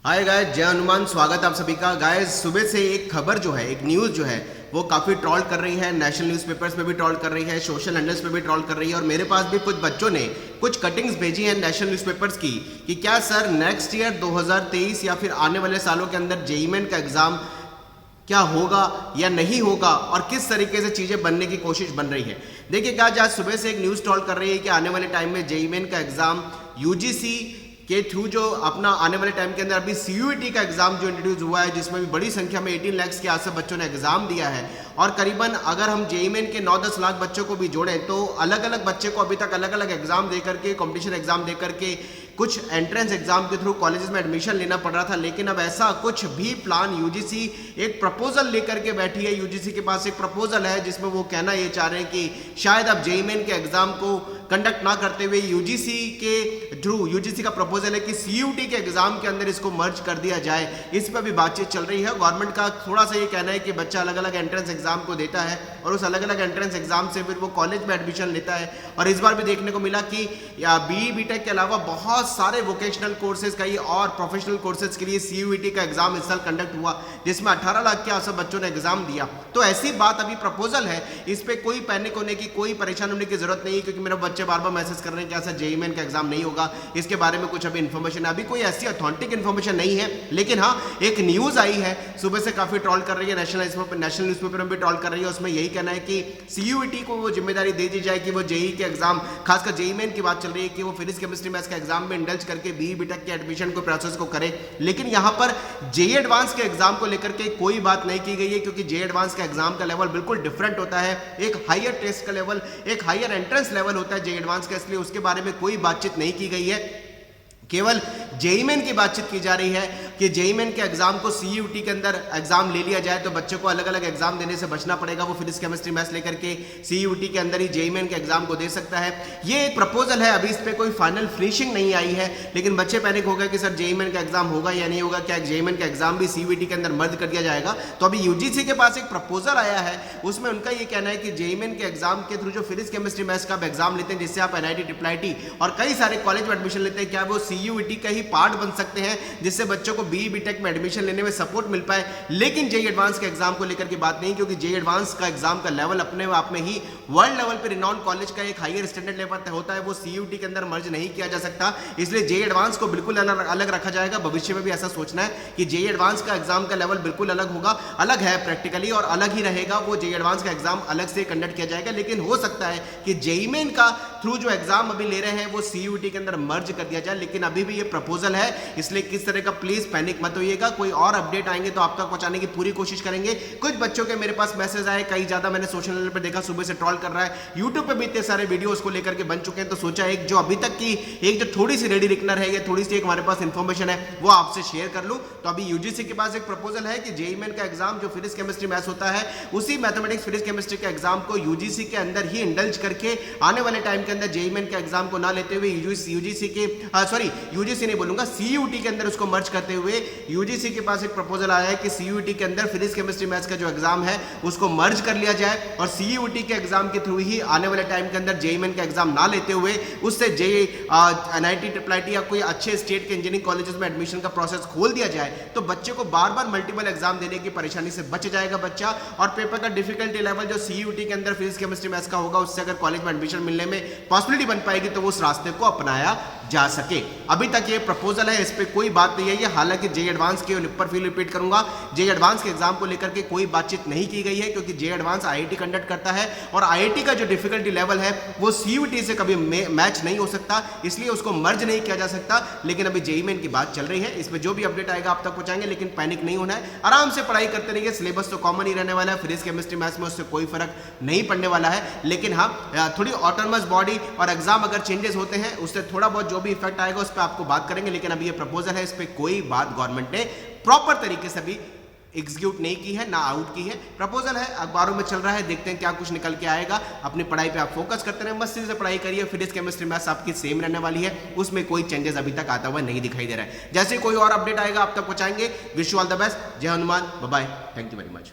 Hi guys, जय हनुमान। स्वागत आप सभी का। गाइस, सुबह से एक खबर जो है, एक न्यूज़ जो है वो काफ़ी ट्रोल कर रही है। नेशनल न्यूज़पेपर्स पे भी ट्रोल कर रही है, सोशल हैंडल्स पे भी ट्रोल कर रही है और मेरे पास भी कुछ बच्चों ने कुछ कटिंग्स भेजी हैं नेशनल न्यूज़पेपर्स की कि क्या सर नेक्स्ट ईयर 2023 या फिर आने वाले सालों के अंदर जेईई मेन का एग्ज़ाम क्या होगा या नहीं होगा और किस तरीके से चीज़ें बनने की कोशिश बन रही है। देखिए, आज सुबह से एक न्यूज़ ट्रोल कर रही है कि आने वाले टाइम में जेईई मेन का एग्ज़ाम यूजीसी के थ्रू जो अपना आने वाले टाइम के अंदर अभी सीयूईटी का एग्जाम जो इंट्रोड्यूस हुआ है, जिसमें भी बड़ी संख्या में 18 लाख के आसपास बच्चों ने एग्जाम दिया है और करीबन अगर हम जेईई मेन के 9-10 लाख बच्चों को भी जोड़ें तो अलग अलग बच्चे को अभी तक अलग अलग एग्जाम दे करके, कॉम्पिटिशन एग्जाम दे करके, कुछ एंट्रेंस एग्जाम के थ्रू कॉलेजेस में एडमिशन लेना पड़ रहा था। लेकिन अब ऐसा कुछ भी प्लान यूजीसी एक प्रपोजल लेकर के बैठी है। यूजीसी के पास एक प्रपोजल है जिसमें वो कहना ये चाह रहे हैं कि शायद अब जेईई मेन के एग्जाम को कंडक्ट ना करते हुए यूजीसी के थ्रू, यूजीसी का प्रपोजल है कि सीयूटी के एग्जाम के अंदर इसको मर्ज कर दिया जाए। इस पर भी बातचीत चल रही है। गवर्नमेंट का थोड़ा सा ये कहना है कि बच्चा अलग अलग एंट्रेंस एग्जाम को देता है और उस अलग अलग एंट्रेंस एग्जाम से फिर वो कॉलेज में एडमिशन लेता है। और इस बार भी देखने को मिला कि बीई बीटेक के अलावा बहुत सारे वोकेशनल कोर्सेज, कई और प्रोफेशनल कोर्सेज के लिए सीयूईटी का एग्जाम इस साल कंडक्ट हुआ, जिसमें 18 लाख के आसपास बच्चों ने एग्जाम दिया। तो ऐसी बात अभी प्रपोजल है, इस पर कोई पैनिक होने की, कोई परेशान होने की जरूरत नहीं है, क्योंकि मेरे बच्चे बार बार मैसेज कर रहे हैं कि ऐसा जेईई मेन का एग्जाम नहीं होगा। इसके बारे में कुछ अभी इन्फॉर्मेशन, अभी कोई ऐसी ऑथेंटिक इन्फॉर्मेशन नहीं है। लेकिन हाँ, एक न्यूज आई है, सुबह से काफी ट्रोल कर रही है, नेशनल न्यूज़पेपर में भी ट्रोल कर रही है। उसमें यही कहना है कि सीयूईटी को वो जिम्मेदारी दे दी जाए कि वो जेईई के एग्जाम, खासकर जेईई मेन की बात चल रही है कि वो फिजिक्स केमिस्ट्री मैथ्स का एग्जाम में इंडल्ज करके बीई बीटेक के एडमिशन को प्रोसेस को करे। लेकिन यहां पर जेईई एडवांस के एग्जाम को लेकर के कोई बात नहीं की गई है, क्योंकि जेईई एडवांस का एग्जाम का लेवल बिल्कुल डिफरेंट होता है। एक हायर टेस्ट का लेवल, एक हायर एंट्रेंस लेवल होता है जेईई एडवांस का, इसलिए उसके बारे में कोई बातचीत नहीं की गई है। केवल जेईई मेन की बातचीत की जा रही है कि जेईई मेन के एग्जाम को सीयूटी के अंदर एग्जाम ले लिया जाए तो बच्चों को अलग अलग एग्जाम देने से बचना पड़ेगा। वो फिजिक्स केमिस्ट्री मैथ्स लेकर के सीयूटी के अंदर ही जेईई मेन के एग्जाम को दे सकता है। ये एक प्रपोजल है, अभी इस पर कोई फाइनल फिनिशिंग नहीं आई है। लेकिन बच्चे पैनिक हो गए कि सर जेईई मेन का एग्जाम होगा या नहीं होगा, क्या जेईई मेन का एग्जाम भी सीयूटी के अंदर मर्ज कर दिया जाएगा। तो अभी यूजीसी के पास एक प्रपोजल आया है, उसमें उनका ये कहना है कि जेईई मेन के एग्जाम के थ्रू जो फिजिक्स केमिस्ट्री मैथ्स का एग्जाम लेते हैं, जिससे आप एनआईटी, ट्रिपल आईटी और कई सारे कॉलेज में एडमिशन लेते हैं, क्या वो सीयूटी का ही पार्ट बन सकते हैं, जिससे बच्चों को बीई बीटेक में एडमिशन लेने में सपोर्ट मिल पाए। लेकिन जेईई एडवांस के एग्जाम को लेकर की बात नहीं, क्योंकि जेईई एडवांस का एग्जाम का लेवल अपने आप में ही वर्ल्ड लेवल पे रिनॉन कॉलेज का एक हायर स्टैंडर्ड लेवल होता है, वो सीयूटी के अंदर मर्ज नहीं किया जा सकता। इसलिए जेईई एडवांस को बिल्कुल अलग रखा जाएगा। भविष्य में भी ऐसा सोचना है कि जेईई एडवांस का एग्जाम का लेवल बिल्कुल अलग होगा, अलग है प्रैक्टिकली और अलग ही रहेगा। वो जेईई एडवांस का एग्जाम अलग से कंडक्ट किया जाएगा। लेकिन हो सकता है कि जेईई मेन का थ्रू जो एग्जाम अभी ले रहे हैं वो सीयूटी के अंदर मर्ज कर दिया जाए। लेकिन अभी भी ये प्रपोजल है, इसलिए किस तरह का प्लीज पैनिक मत होइएगा। कोई और अपडेट आएंगे तो आप तक पहुंचाने की पूरी कोशिश करेंगे। कुछ बच्चों के मेरे पास मैसेज आए, कई ज्यादा मैंने सोशल मीडिया पर देखा, सुबह से ट्रोल कर रहा है। यूट्यूब पे भी इतने सारे वीडियोस को लेकर के बन चुके हैं, तो सोचा एक जो अभी तक की एक जो थोड़ी सी रेडी रिकनर है या थोड़ी सी एक हमारे पास इंफॉर्मेशन है वो आपसे शेयर कर लूं। तो अभी यूजीसी के पास एक प्रपोजल है कि जेईई मेन का एग्जाम जो फिजिक्स केमिस्ट्री मैथ्स होता है, उसी मैथमेटिक्स फिजिक्स केमिस्ट्री के एग्जाम को यूजीसी के अंदर ही इंडल्ज करके आने वाले टाइम के अंदर जेईई मेन के एग्जाम को ना लेते हुए यूजीसी के यूजीसी नहीं बोलूंगा, सीयूटी के अंदर उसको मर्ज करते हुए यूजीसी के पास एक प्रपोजल आया है कि सीयूटी के अंदर फिजिक्स केमिस्ट्री मैथ्स का जो एग्जाम है उसको मर्ज कर लिया जाए और सीयूटी के एग्जाम के थ्रू ही आने वाले टाइम के अंदर जेईई मेन का एग्जाम ना लेते हुए उससे जेईई, एनआईटी, ट्रिपल आईटी या कोई अच्छे स्टेट के इंजीनियरिंग कॉलेजेस में एडमिशन का प्रोसेस खोल दिया जाए, तो बच्चे को बार बार मल्टीपल एग्जाम देने की परेशानी से बच जाएगा बच्चा। और पेपर का डिफिकल्टी लेवल जो सीयूटी के अंदर फिजिक्स केमिस्ट्री मैथ्स का होगा, उससे अगर कॉलेज में एडमिशन मिलने में पॉसिबिलिटी बन पाएगी तो उस रास्ते को अपनाया जा सके। अभी तक ये प्रपोजल है, इस पे कोई बात नहीं है। ये हालांकि जेईई एडवांस के ऊपर फिर रिपीट करूंगा, जेईई एडवांस के एग्जाम को लेकर के कोई बातचीत नहीं की गई है, क्योंकि जेईई एडवांस आईआईटी कंडक्ट करता है और आईआईटी का जो डिफिकल्टी लेवल है वो सीयूटी से कभी मैच नहीं हो सकता, इसलिए उसको मर्ज नहीं किया जा सकता। लेकिन अभी जेईई मेन की बात चल रही है, इसमें जो भी अपडेट आएगा आप तक पहुंचाएंगे। लेकिन पैनिक नहीं होना है, आराम से पढ़ाई करते रहिए। सिलेबस तो कॉमन ही रहने वाला है, फिजिक्स केमिस्ट्री मैथ्स में उससे कोई फर्क नहीं पड़ने वाला है। लेकिन हाँ, थोड़ी ऑटोनमस बॉडी और एग्जाम अगर चेंजेस होते हैं उससे थोड़ा बहुत जो भी इफेक्ट आएगा उस पर आपको बात करेंगे। लेकिन अभी ये प्रपोजल है, इस पर कोई बात गवर्नमेंट ने प्रॉपर तरीके से भी एग्जीक्यूट नहीं की है, ना आउट की है। प्रपोजल है, अखबारों में चल रहा है, देखते हैं क्या कुछ निकल के आएगा। अपनी पढ़ाई पे आप फोकस करते रहे, मस्ती से पढ़ाई करिए। फिजिक्स केमिस्ट्री मैथ्स आपकी सेम रहने वाली है, उसमें कोई चेंजेस अभी तक आता हुआ नहीं दिखाई दे रहा है। जैसे कोई और अपडेट आएगा आप तक पहुंचाएंगे। Wish you all the best. जय Hanuman, bye bye, thank you very much.